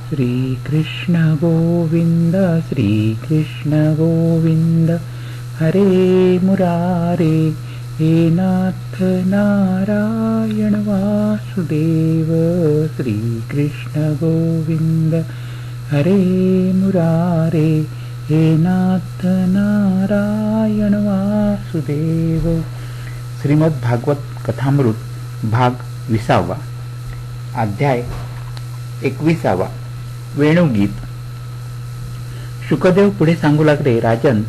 श्रीकृष्ण गोविंद श्रीकृष्ण गोविंद हरे मुरारे हे नाथ नारायण वासुदेव श्रीकृष्ण गोविंद हरे मुरारे हे नाथ नारायण वासुदेव. श्रीमद भागवत कथामृत भाग 20. अध्याय 21. वेणुगीत. शुकदेव पुढे सांगू लागले, राजन,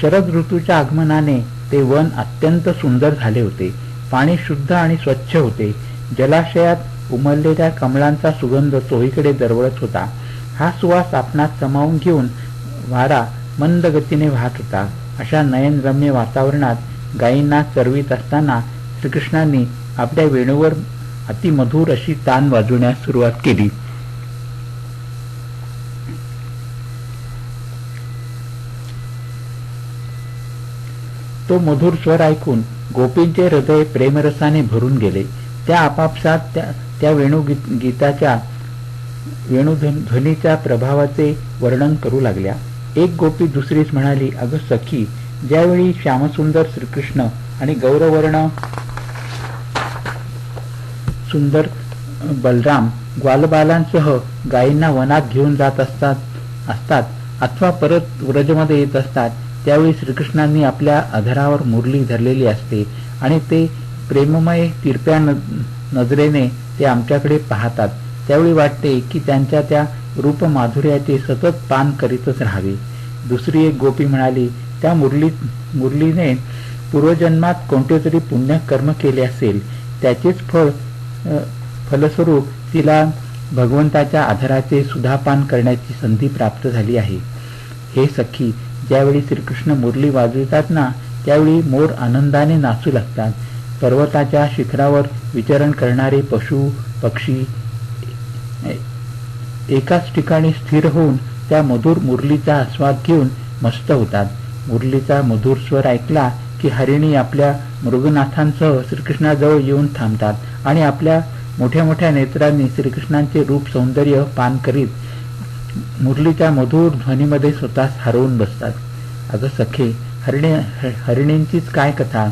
शरद ऋतूच्या आगमनाने ते वन अत्यंत सुंदर झाले होते. पाणी शुद्ध आणि स्वच्छ होते. जलाशयात उमललेल्या कमळांचा सुगंध चोहीकडे दरवळत होता. हा सुवास आपणात समावून घेऊन वारा मंद गतीने वाहत होता. अशा नयनरम्य वातावरणात गायींना चरवीत असताना श्रीकृष्णांनी आपल्या वेणूवर अतिमधुर अशी तान वाजवण्यास सुरुवात केली. तो मधुर स्वर ऐकून गोपींचे हृदय प्रेमरसाने भरून गेले. त्या आपापसात त्या वेणुगीताच्या वेणुध्वनीच्या प्रभावाचे वर्णन करू लागल्या. एक गोपी दुसरीच म्हणाली, अगं सखी, ज्यावेळी श्यामसुंदर श्रीकृष्ण आणि गौरवर्ण सुंदर बलराम ग्वालबालांसह गायींना वनात घेऊन जात असतात अथवा परत व्रजमध्ये येत असतात, त्यावेळी श्रीकृष्णांनी आपल्या अधरावर मुरली धरलेली असते आणि ते प्रेममय तिरप्या नजरेने ते आमच्याकडे पाहतात. त्यावेळी वाटते की त्यांच्या त्या रूपमाधुर्याचे सतत पान करीतच राहावे. दुसरी एक गोपी म्हणाली, त्या मुरलीने पूर्वजन्मात कोणते तरी पुण्यकर्म केले असेल, त्याचेच फलस्वरूप तिला भगवंताच्या आधाराचे सुधापान करण्याची संधी प्राप्त झाली आहे. हे सखी, ज्यावेळी श्रीकृष्ण मुरली वाजवितात ना, त्यावेळी मोर आनंदाने नाचू लागतात. पर्वताच्या शिखरावर विचरण करणारे पशु पक्षी एकाच ठिकाणी स्थिर होऊन त्या मधुर मुरलीचा आस्वाद घेऊन मस्त होतात. मुरलीचा मधुर स्वर ऐकला की हरिणी आपल्या मृगनाथांसह श्रीकृष्णाजवळ येऊन थांबतात आणि आपल्या मोठ्या मोठ्या नेत्रांनी श्रीकृष्णांचे रूप सौंदर्य पान करीत मुरलीच्या मधुर ध्वनीमध्ये स्वतःस हरवून बसतात. अगं सखे, हरिणींचीच काय कथा.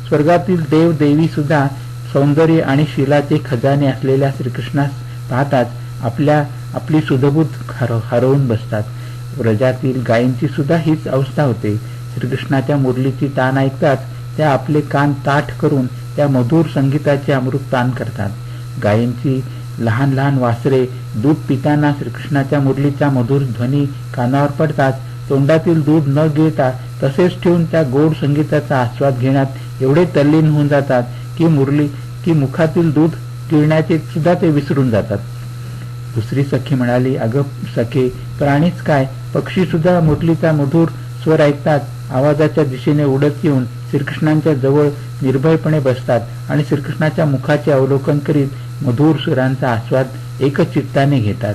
स्वर्गातील देव देवी सुद्धा सौंदर्य आणि शीलाचे खजाने असलेल्या श्रीकृष्णास पाहताच आपली सुधबूत हरवून बसतात. व्रजातील गायींची सुद्धा हीच अवस्था होते. श्रीकृष्णाच्या मुरलीची तान ऐकताच त्या आपले कान ताठ करून त्या मधुर संगीताचे अमृत पान करतात. गायींची लहान लहान वासरे दूध पिताना श्रीकृष्णाच्या मुरलीचा मधुर ध्वनी कानावर पडताच तोंडातील दूध न गिळता तसेच ठेवून त्या गोड संगीताचा आस्वाद घेण्यात एवढे तल्लीन होऊन जातात की मुखातील दूध गिळण्याचे सुद्धा ते विसरून जातात. दुसरी सखी म्हणाली, अगं सखे, प्राणीच काय, पक्षी सुद्धा मुरलीचा मधुर स्वर ऐकतात आवाजाच्या दिशेने उडत येऊन श्रीकृष्णांच्या जवळ निर्भयपणे बसतात आणि श्रीकृष्णाच्या मुखाचे अवलोकन करीत मधुर सुरांचा आस्वाद एकच चित्ताने घेतात.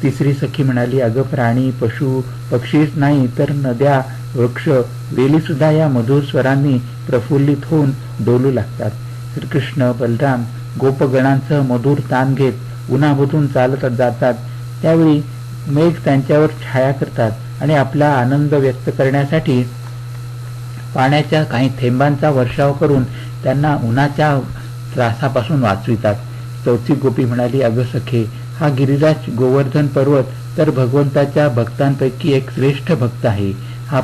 तिसरी सखी म्हणाली, अगं प्राणी पशु पक्षीच नाही तर नद्या वृक्ष वेली सुद्धा या मधुर स्वरांनी प्रफुल्लित होऊन डोलू लागतात. श्रीकृष्ण बलराम गोपगणांसह मधुर तान घेत उन्हामधून चालत जातात. त्यावेळी मेघ त्यांच्यावर छाया करतात आणि आपला आनंद व्यक्त करण्यासाठी पाण्याच्या काही थेंबांचा वर्षाव करून त्यांना उन्हाच्या त्रासापासून वाचवितात. चौथी गोपी म्हणाली, अगं सखे, हा गिरिराज गोवर्धन पर्वत तर भगवंताच्या भक्तांपैकी एक श्रेष्ठ भक्त आहे. हा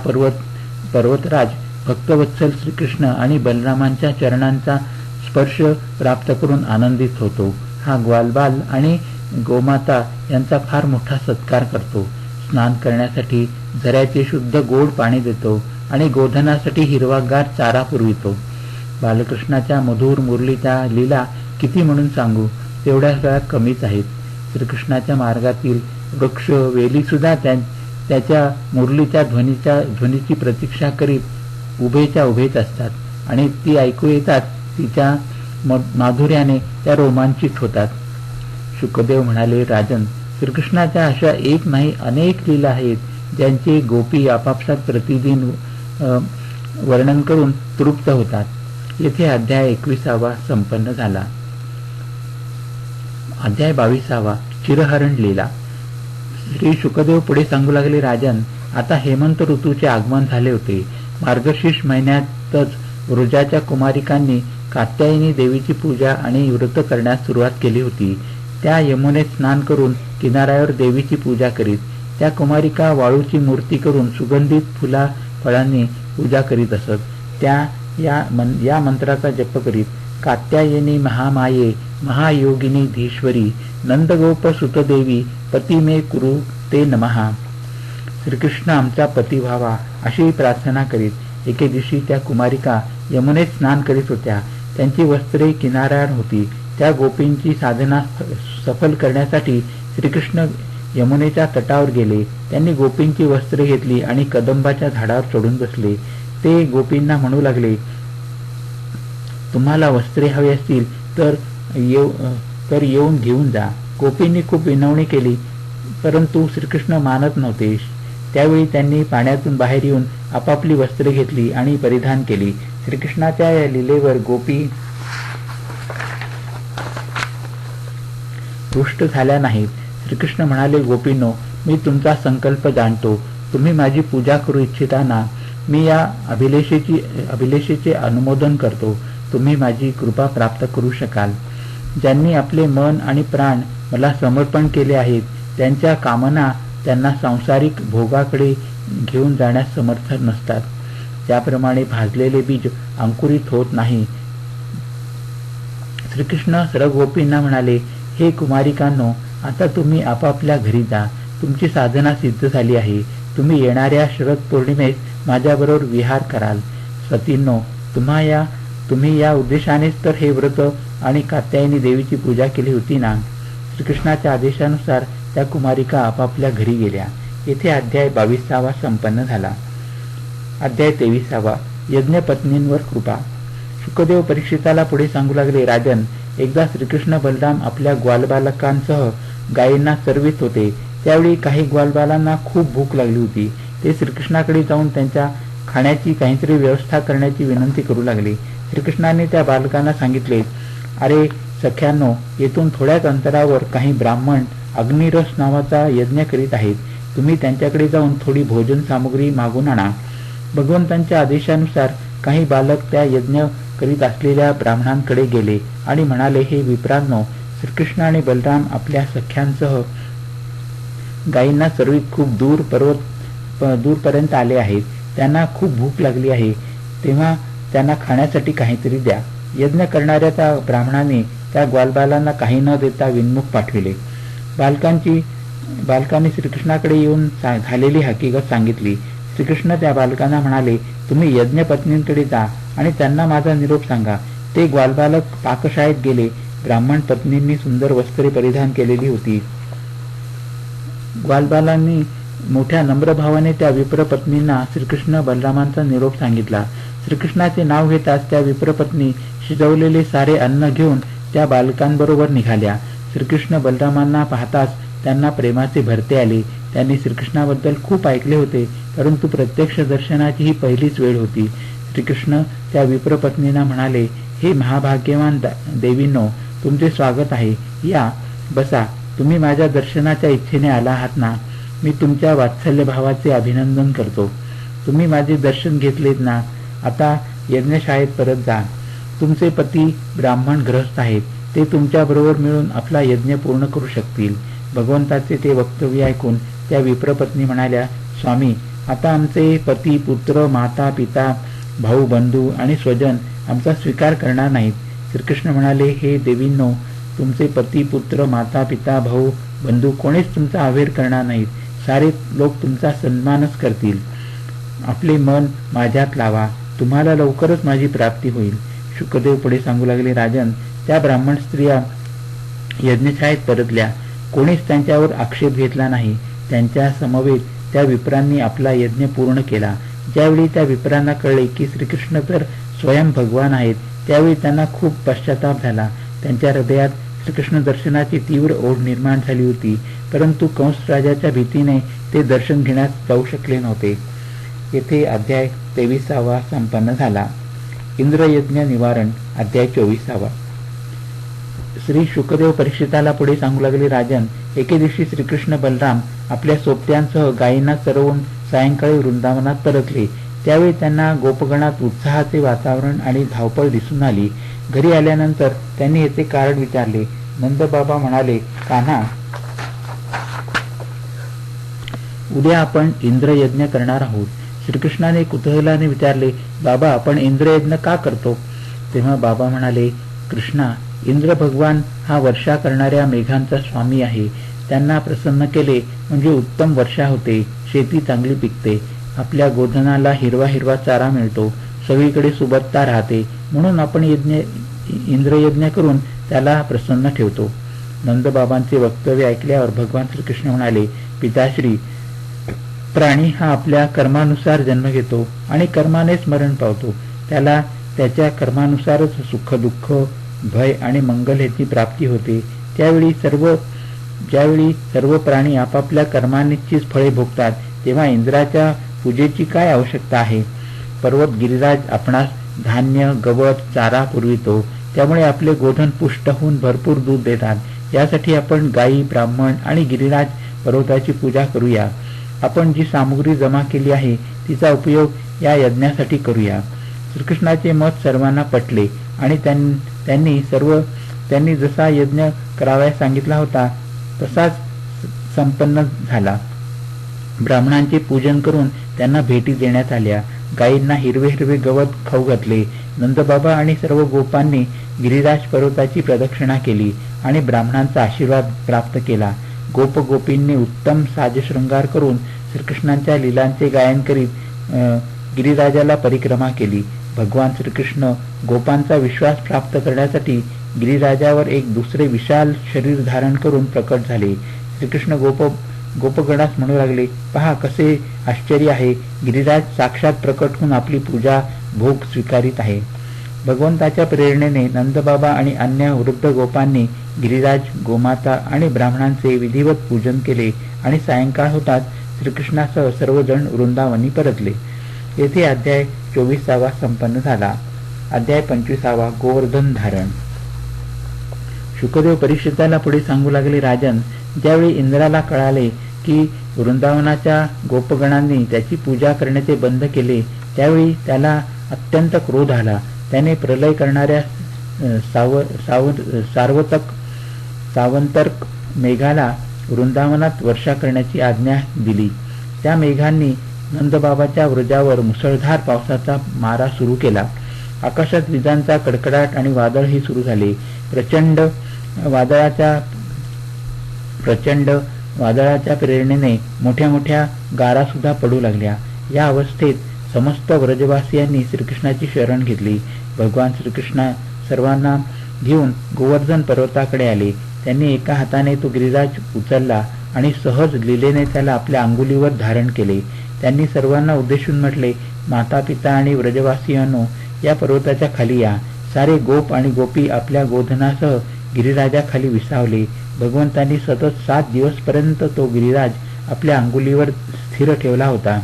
पर्वतराज भक्तवत्सल श्रीकृष्ण आणि बलरामांच्या चरणांचा स्पर्श प्राप्त करून आनंदित होतो. हा ग्वालबाल आणि गोमाता यांचा फार मोठा सत्कार करतो. स्नान करण्यासाठी झऱ्याचे शुद्ध गोड पाणी देतो आणि गोधनासाठी हिरवागार चारा पुरवितो. बालकृष्णाच्या मधुर मुरलीच्या लीला किती म्हणून सांगू, तेवढ्या वेळा कमीच आहेत. श्रीकृष्णाच्या मार्गातील वृक्ष वेली सुद्धा त्याच्या मुरलीच्या ध्वनीची प्रतीक्षा करीत उभेच्या उभेच असतात आणि ती ऐकू येतात तिच्या माधुर्याने त्या रोमांचित होतात. शुकदेव म्हणाले, राजन, श्रीकृष्णाच्या अशा एक नाही अनेक लीला आहेत ज्यांचे गोपी आपापसात प्रतिदिन वर्णन करून तृप्त होतात. येथे अध्याय 21 संपन्न झाला. अध्याय 22 चिरहरण लीला. श्री शुकदेव पुढे सांगू लागले, राजन, आता हेमंत ऋतूचे आगमन झाले होते. मार्गशीर्ष महिन्यातच वृजाच्या कुमारिकांनी कात्यायनी देवीची पूजा आणि व्रत करण्यास सुरुवात केली होती. त्या यमुनेत स्नान करून किनाऱ्यावर देवीची पूजा करीत. त्या कुमारिका वाळूची मूर्ती करून सुगंधित फुला फळांनी पूजा करीत असत. त्या या मंत्राचा जप करीत, कात्यायनी महामाये महायोगिनी धीश्वरी नंदगोप सुतदेवी पती मे कुरु ते नमहा. श्रीकृष्ण आमचा पती व्हावा अशी प्रार्थना करीत एके दिवशी त्या कुमारिका यमुनेत स्नान करीत होत्या. त्यांची वस्त्रे किनाऱ्यावर होती. त्या गोपींची साधना सफल करण्यासाठी श्रीकृष्ण यमुनेच्या तटावर गेले. त्यांनी गोपींची वस्त्रे घेतली आणि कदंबाच्या झाडावर चढून बसले. ते गोपींना म्हणू लागले, तुम्हाला वस्त्रे हवे असतील तर येऊन घेऊन जा. गोपींनी खूप विनवणी केली, परंतु श्रीकृष्ण मानत नव्हते. त्यावेळी त्यांनी पाण्यातून बाहेर येऊन आपापली वस्त्रे घेतली आणि परिधान केली. श्रीकृष्णाच्या या लीलेवर गोपी रुष्ट झाल्या नाहीत. श्रीकृष्ण म्हणाले, गोपींनो, मी तुमचा संकल्प जाणतो. तुम्ही माझी पूजा करू इच्छिता ना. मी या अभिलेषेचे अनुमोदन करतो. तुम्ही माझी कृपा प्राप्त करू शकाल. ज्यांनी आपले मन आणि प्राण मला समर्पण केले आहेत, त्यांच्या कामना त्यांना सांसारिक भोगाकडे घेऊन जाण्यास समर्थ नसतात. त्याप्रमाणे भाजलेले बीज अंकुरित होत नाही. श्रीकृष्ण सर्व गोपींना म्हणाले, हे कुमारिकांनो, आता तुम्ही आपापल्या घरी जा. तुमची साधना सिद्ध झाली आहे. तुम्ही येणाऱ्या शरद पौर्णिमेस माझ्याबरोबर विहार कराल. सतींनो, तुम्ही या उद्देशानेच तर हे व्रत आणि कात्यायनी देवीची पूजा केली होती ना. श्रीकृष्णाच्या आदेशानुसार त्या कुमारिका आपापल्या घरी गेल्या. येथे अध्याय 22 संपन्न झाला. अध्याय 23 यज्ञपत्नींवर कृपा. शुकदेव परीक्षिताला पुढे सांगू लागले, राजन, एकदा श्रीकृष्ण बलराम आपल्या ग्वालबालकांसह गायींना चरवित होते. त्यावेळी काही ग्वालबालांना खूप भूक लागली होती. ते श्रीकृष्णाकडे जाऊन त्यांच्या खाण्याची काहीतरी व्यवस्था करण्याची विनंती करू लागले. श्रीकृष्णाने त्या बालकांना सांगितले, अरे सख्यांनो, येथून थोड्याच अंतरावर काही ब्राह्मण अग्निरस नावाचा यज्ञ करीत आहेत. तुम्ही त्यांच्याकडे जाऊन थोडी भोजन सामुग्री मागून आणा. भगवंतांच्या आदेशानुसार काही बालक त्या यज्ञ करीत असलेल्या ब्राह्मणांकडे गेले आणि म्हणाले, हे विप्रांनो, श्रीकृष्ण आणि बलराम आपल्या सख्यांसह गायींना चरवीत खूप दूरपर्यंत आले आहेत. त्यांना खूप भूक लागली आहे. तेव्हा त्यांना खाण्यासाठी काहीतरी द्या. यज्ञ करणाऱ्या त्या ब्राह्मणाने त्या ग्वालबालांना काही न देता विनमुख पाठविले. बालकांनी श्रीकृष्णाकडे येऊन झालेली हकीकत सांगितली. श्रीकृष्ण त्या बालकांना म्हणाले, तुम्ही यज्ञपत्नींकडे जा आणि त्यांना माझा निरोप सांगा. ते ग्वालबालक पाकशाळेत गेले. ब्राह्मण पत्नींनी सुंदर वस्त्रे परिधान केलेली होती. ग्वालबालांनी मोठ्या नम्रभावाने त्या विप्रपत्नींना श्रीकृष्ण बलरामांचा निरोप सांगितला. श्रीकृष्णाचे नाव घेताच त्या विप्रपत्नी शिजवलेले सारे अन्न घेऊन त्या बालकांबरोबर निघाल्या. श्रीकृष्ण बलरामांना पाहताच त्यांना प्रेमाचे भरते आले. त्यांनी श्रीकृष्णाबद्दल खूप ऐकले होते, परंतु प्रत्यक्ष दर्शनाची ही पहिलीच वेळ होती. श्रीकृष्ण त्या विप्रपत्नींना म्हणाले, हे महाभाग्यवान देवींनो, तुमचे स्वागत आहे. या, बसा. तुम्ही माझ्या दर्शनाच्या इच्छेने आला आहात ना. मी तुमच्या वात्सल्य भावाचे अभिनंदन करतो. तुम्ही माझे दर्शन घेतलेत ना. आता यज्ञशाळेत परत जा. तुमचे पती ब्राह्मण गृहस्थ आहेत. ते तुमच्याबरोबर मिळून आपला यज्ञ पूर्ण करू शकतील. भगवंताचे ते वक्तव्य ऐकून त्या विप्रपत्नी म्हणाल्या, स्वामी, आता आमचे पती, पुत्र, माता, पिता, भाऊ, बंधू आणि स्वजन आमचा स्वीकार करणार नाहीत. श्रीकृष्ण म्हणाले, हे देवींनो, तुमचे पती, पुत्र, माता, पिता, भाऊ, बंधू कोणीच तुमचा अवेर करणार नाहीत. सारे लोक तुमचा सन्मानच करतील. आपले मन माझ्यात लावा. तुम्हाला लवकरच माझी प्राप्ती होईल. शुकदेव पुढे सांगू लागले, राजन, त्या ब्राह्मण स्त्रिया यज्ञशाळेत परतल्या. कोणीच त्यांच्यावर आक्षेप घेतला नाही. त्यांच्या समवेत त्या विप्रांनी आपला यज्ञ पूर्ण केला. ज्यावेळी त्या विप्रांना कळले की श्रीकृष्ण तर स्वयं भगवान आहेत, त्यावेळी त्यांना खूप पश्चाताप झाला. त्यांच्या हृदयात श्रीकृष्ण दर्शनाची तीव्र ओढ निर्माण झाली होती, परंतु कंस राजाच्या भीतीने ते दर्शन घेण्यास जाऊ शकले नव्हते. येथे अध्याय 23 संपन्न झाला. इंद्रयज्ञ निवारण. अध्याय 24. श्री शुकदेव परीक्षिताला पुढे सांगू लागले, राजन, एके दिवशी श्रीकृष्ण बलराम आपल्या सोबत्यांसह गायींना चरवून सायंकाळी वृंदावनात परतले. त्यावेळी त्यांना गोपगणात उत्साहाचे वातावरण आणि धावपळ दिसून आली. घरी आल्यानंतर त्यांनी याचे कारण विचारले. नंदबाबा म्हणाले, कान्हा, उद्या आपण इंद्रयज्ञ करणार आहोत. श्रीकृष्णाने कुतूहलाने विचारले, बाबा, आपण इंद्रयज्ञ का करतो? तेव्हा बाबा म्हणाले, कृष्णा, इंद्र भगवान हा वर्षा करणाऱ्या मेघांचा स्वामी आहे. त्यांना प्रसन्न केले म्हणजे उत्तम वर्षा होते, शेती चांगली पिकते, आपल्या गोधनाला हिरवा हिरवा चारा मिळतो, सगळीकडे सुबत्ता राहते. म्हणून आपण इंद्रयज्ञ करून त्याला प्रसन्न ठेवतो. नंदबाबांचे वक्तव्य ऐकल्यावर भगवान श्रीकृष्ण म्हणाले, पिताश्री, प्राणी हा आपल्या कर्मानुसार जन्म घेतो आणि कर्मानेच मरण पावतो. त्याला त्याच्या कर्मानुसारच सुख, दुःख, भय आणि मंगल ह्याची प्राप्ती होते. ज्यावेळी सर्व प्राणी आपापल्या कर्मांचीच फळे भोगतात, तेव्हा इंद्राच्या पूजेची काय आवश्यकता आहे? पर्वत गिरिराज आपणास धान्य, गवत, चारा पुरवितो. त्यामुळे आपले गोधन पुष्ट होऊन भरपूर दूध देतात. यासाठी आपण गायी, ब्राह्मण आणि गिरिराज पर्वताची पूजा करूया. आपण जी सामुग्री जमा केली आहे तिचा उपयोग या यज्ञासाठी करूया. श्रीकृष्णाचे मत सर्वांना पटले आणि त्यांनी जसा यज्ञ करावयास सांगितला होता तसाच संपन्न झाला. ब्राह्मणांचे पूजन करून त्यांना भेटी देण्यात आल्या. गायींना हिरवे हिरवे गवत खाऊ घातले. नंदबाबा आणि सर्व गोपांनी गिरिराज पर्वताची प्रदक्षिणा केली आणि ब्राह्मणांचा आशीर्वाद प्राप्त केला. गोपगोपींनी उत्तम साजशृंगार करून श्रीकृष्णांच्या लीलांचे गायन करीत गिरिराजाला परिक्रमा केली. भगवान श्रीकृष्ण गोपांचा विश्वास प्राप्त करण्यासाठी गिरिराजावर एक दुसरे विशाल शरीर धारण करून प्रकट झाले. श्रीकृष्ण गोपगणास म्हणू लागले, पहा कसे आश्चर्य आहे, गिरिराज साक्षात प्रकट होऊन आपली पूजा भोग स्वीकारित आहे. भगवंताच्या प्रेरणेने नंदबाबा आणि अन्य वृद्ध गोपांनी गिरिराज, गोमाता आणि ब्राह्मणांचे विधिवत पूजन केले आणि सायंकाळ होताच श्रीकृष्णासह सर्वजण वृंदावनी परतले. येथे अध्याय 24 संपन्न झाला. अध्याय 25 गोवर्धन धारण. शुकदेव परीक्षिताला पुढे सांगू लागले, राजन, ज्यावेळी इंद्राला कळाले की वृंदावनाच्या गोपगणांनी त्याची पूजा करण्याचे बंद केले, त्यावेळी त्याला अत्यंत क्रोध आला. त्याने प्रलय करणाऱ्या सावंतर्क मेघाला वृंदावनात वर्षा करण्याची आज्ञा दिली. त्या मेघांनी नंदबाबाच्या व्रजावर मुसळधार पावसाचा मारा सुरू केला. आकाशात विजांचा कडकडाट आणि वादळही सुरू झाले. प्रचंड वादळाच्या प्रेरणेने मोठ्या मोठ्या गारा सुद्धा पडू लागल्या. या अवस्थेत समस्त व्रजवासियांनी श्रीकृष्णाची शरण घेतली. भगवान श्रीकृष्ण सर्वांना घेऊन गोवर्धन पर्वताकडे आले. त्यांनी एका हाताने तो गिरिराज उचलला आणि सहज लीलेने त्याला आपल्या अंगुलीवर धारण केले. त्यांनी सर्वांना उद्देशून म्हटले, माता पिता आणि व्रजवासियांनो, या पर्वताच्या खाली या. सारे गोप आणि गोपी आपल्या गोधनासह गिरिराजाखाली विसावले. भगवंतांनी सतत 7 दिवसपर्यंत तो गिरिराज आपल्या अंगुलीवर स्थिर ठेवला होता.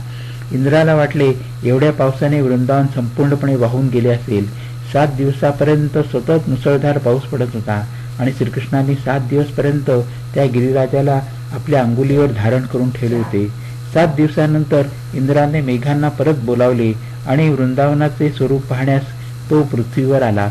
इंद्राला वाटले एवढ्या पावसाने वृंदावन संपूर्णपणे वाहून गेले असेल. 7 दिवसापर्यंत सतत मुसळधार पाऊस पडत होता आणि श्रीकृष्णांनी 7 दिवसपर्यंत त्या गिरिराजाला आपल्या अंगुलीवर धारण करून ठेवले होते. 7 दिवसानंतर इंद्राने मेघांना परत बोलावले आणि वृंदावनाचे स्वरूप पाहण्यास तो पृथ्वीवर आला.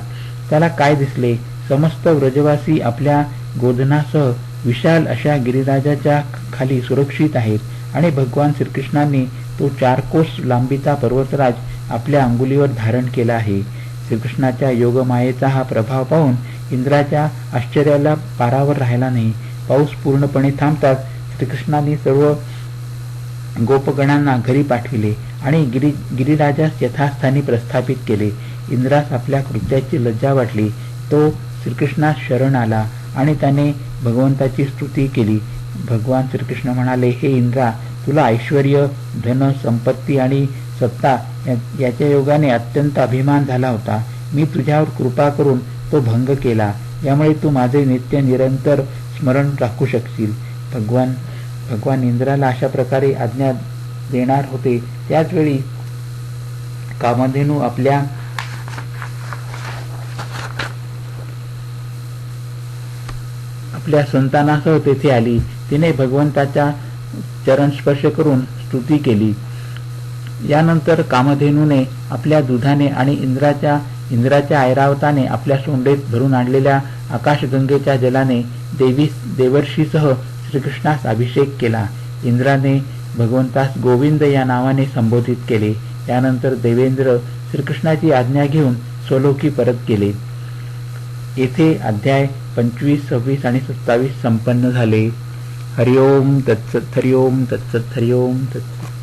त्याला काय दिसले? समस्त व्रजवासी आपल्या गोधनासह विशाल अशा गिरिराजाच्या खाली सुरक्षित आहेत आणि भगवान श्रीकृष्णांनी तो 4 कोस लांबीचा पर्वतराज आपल्या अंगुलीवर धारण केला आहे. श्रीकृष्णाच्या योगमायेचा हा प्रभाव पाहून इंद्राच्या आश्चर्याला पारावर राहिला नाही. पाऊस पूर्णपणे थांबताच श्रीकृष्णांनी सर्व गोपगणांना घरी पाठविले आणि गिरिराजास यथास्थानी प्रस्थापित केले. इंद्रास आपल्या कृत्याची लज्जा वाटली. तो श्रीकृष्णास शरण आला आणि त्याने भगवंताची स्तुती केली. भगवान श्रीकृष्ण म्हणाले, हे इंद्रा, तुला ऐश्वर्य, धन, संपत्ती आणि सत्ता याच्या योगाने अत्यंत अभिमान झाला होता. मी तुझ्यावर कृपा करून तो भंग केला. यामुळे तू माझे नित्य निरंतर स्मरण राखू शकशील. भगवान इंद्राला अशा प्रकारे आज्ञा देणार होते. त्याचवेळी कामधेनू आपल्या आपल्या संतानासह तेथे आली. तिने भगवंताच्या चरणस्पर्श करून स्तुती केली. यानंतर कामधेनूने आपल्या दुधाने आणि इंद्राच्या ऐरावताने आपल्या सोंडेत भरून आणलेल्या आकाशगंगेच्या जलाने देवर्षीसह श्रीकृष्णास अभिषेक केला. इंद्राने भगवंतास गोविंद या नावाने संबोधित केले. त्यानंतर देवेंद्र श्रीकृष्णाची आज्ञा घेऊन स्वलोकी परत गेले. येथे अध्याय 25, 26 आणि 27 संपन्न झाले. हरिओम तत्सत. हरिओम तत्सत. हरिओम तत्सत.